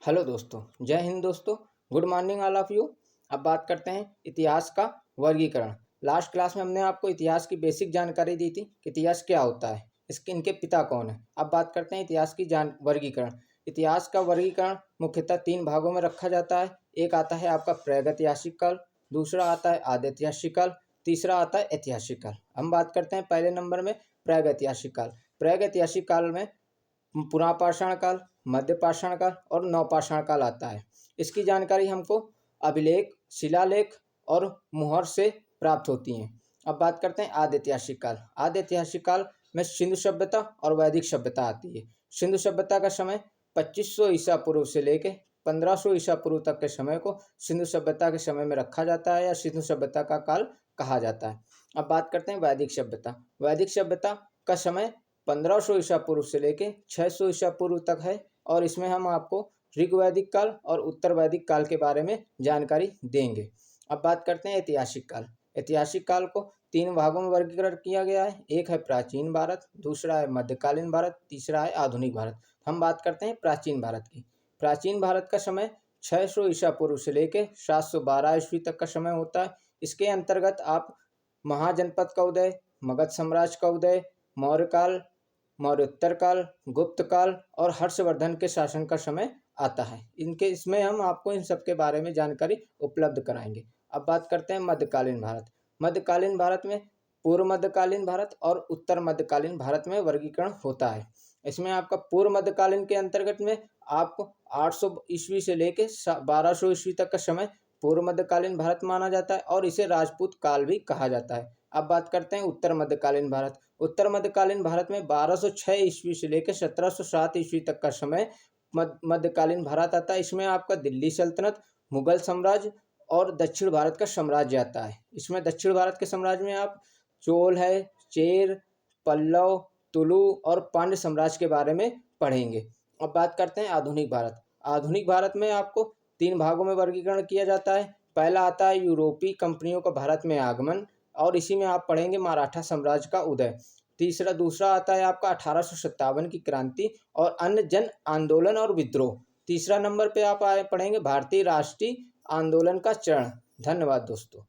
Hello दोस्तों, जय हिंद दोस्तों। Good morning all of you. अब बात करते हैं इतिहास का वर्गीकरण। लास्ट क्लास में हमने आपको इतिहास की बेसिक जानकारी दी थी कि इतिहास क्या होता है, इसके इनके पिता कौन है। अब बात करते हैं इतिहास की वर्गीकरण। इतिहास का वर्गीकरण मुख्यतः तीन भागों में रखा जाता है। एक आता है आपका प्रागैतिहासिक काल, दूसरा आता है आदिऐतिहासिक काल, तीसरा आता है ऐतिहासिक काल। हम बात करते हैं पहले नंबर में प्रागैतिहासिक काल। प्रागैतिहासिक काल में पुरापाषाण काल, मध्यपाषाण काल और नवपाषाण काल आता है। इसकी जानकारी हमको अभिलेख, शिलालेख और मुहर से प्राप्त होती हैं। अब बात करते हैं आदिऐतिहासिक काल। आदिऐतिहासिक काल में सिंधु सभ्यता और वैदिक सभ्यता आती है। सिंधु सभ्यता का समय 2500 ईसा पूर्व से लेके 1500 ईसा पूर्व तक के समय को सिंधु सभ्यता के समय में रखा जाता है या सिंधु सभ्यता का काल कहा जाता है। अब बात करते हैं वैदिक सभ्यता। वैदिक सभ्यता का समय 1500 ईसा पूर्व से लेके 600 ईसा पूर्व तक है और इसमें हम आपको ऋग्वैदिक काल और उत्तर वैदिक काल के बारे में जानकारी देंगे। अब बात करते हैं ऐतिहासिक काल। ऐतिहासिक काल को तीन भागों में वर्गीकृत किया गया है। एक है प्राचीन भारत, दूसरा है मध्यकालीन भारत, तीसरा है आधुनिक भारत। हम बात करते हैं प्राचीन भारत की। प्राचीन भारत का समय 600 ईसा पूर्व से लेके 712 ईस्वी तक का समय होता है। इसके अंतर्गत आप महाजनपद का उदय, मगध साम्राज्य का उदय, मौर्य काल, मौर्योत्तर काल, गुप्त काल और हर्षवर्धन के शासन का समय आता है। इसमें हम आपको इन सब के बारे में जानकारी उपलब्ध कराएंगे। अब बात करते हैं मध्यकालीन भारत। मध्यकालीन भारत में पूर्व मध्यकालीन भारत और उत्तर मध्यकालीन भारत में वर्गीकरण होता है। इसमें आपका पूर्व मध्यकालीन के अंतर्गत में आपको 800 ईस्वी से लेके 1200 ईस्वी तक का समय पूर्व मध्यकालीन भारत माना जाता है और इसे राजपूत काल भी कहा जाता है। अब बात करते हैं उत्तर मध्यकालीन भारत। उत्तर मध्यकालीन भारत में 1206 ईस्वी से लेकर 1707 ईस्वी तक का समय मध्यकालीन भारत आता है। इसमें आपका दिल्ली सल्तनत, मुगल साम्राज्य और दक्षिण भारत का साम्राज्य आता है। इसमें दक्षिण भारत के साम्राज्य में आप चोल है, चेर, पल्लव, तुलु और पांड्य साम्राज्य के बारे में पढ़ेंगे। अब बात करते हैं आधुनिक भारत। आधुनिक भारत में आपको तीन भागों में वर्गीकरण किया जाता है। पहला आता है यूरोपीय कंपनियों का भारत में आगमन और इसी में आप पढ़ेंगे मराठा साम्राज्य का उदय। दूसरा आता है आपका 1857 की क्रांति और अन्य जन आंदोलन और विद्रोह। तीसरा नंबर पे आप पढ़ेंगे भारतीय राष्ट्रीय आंदोलन का चरण। धन्यवाद दोस्तों।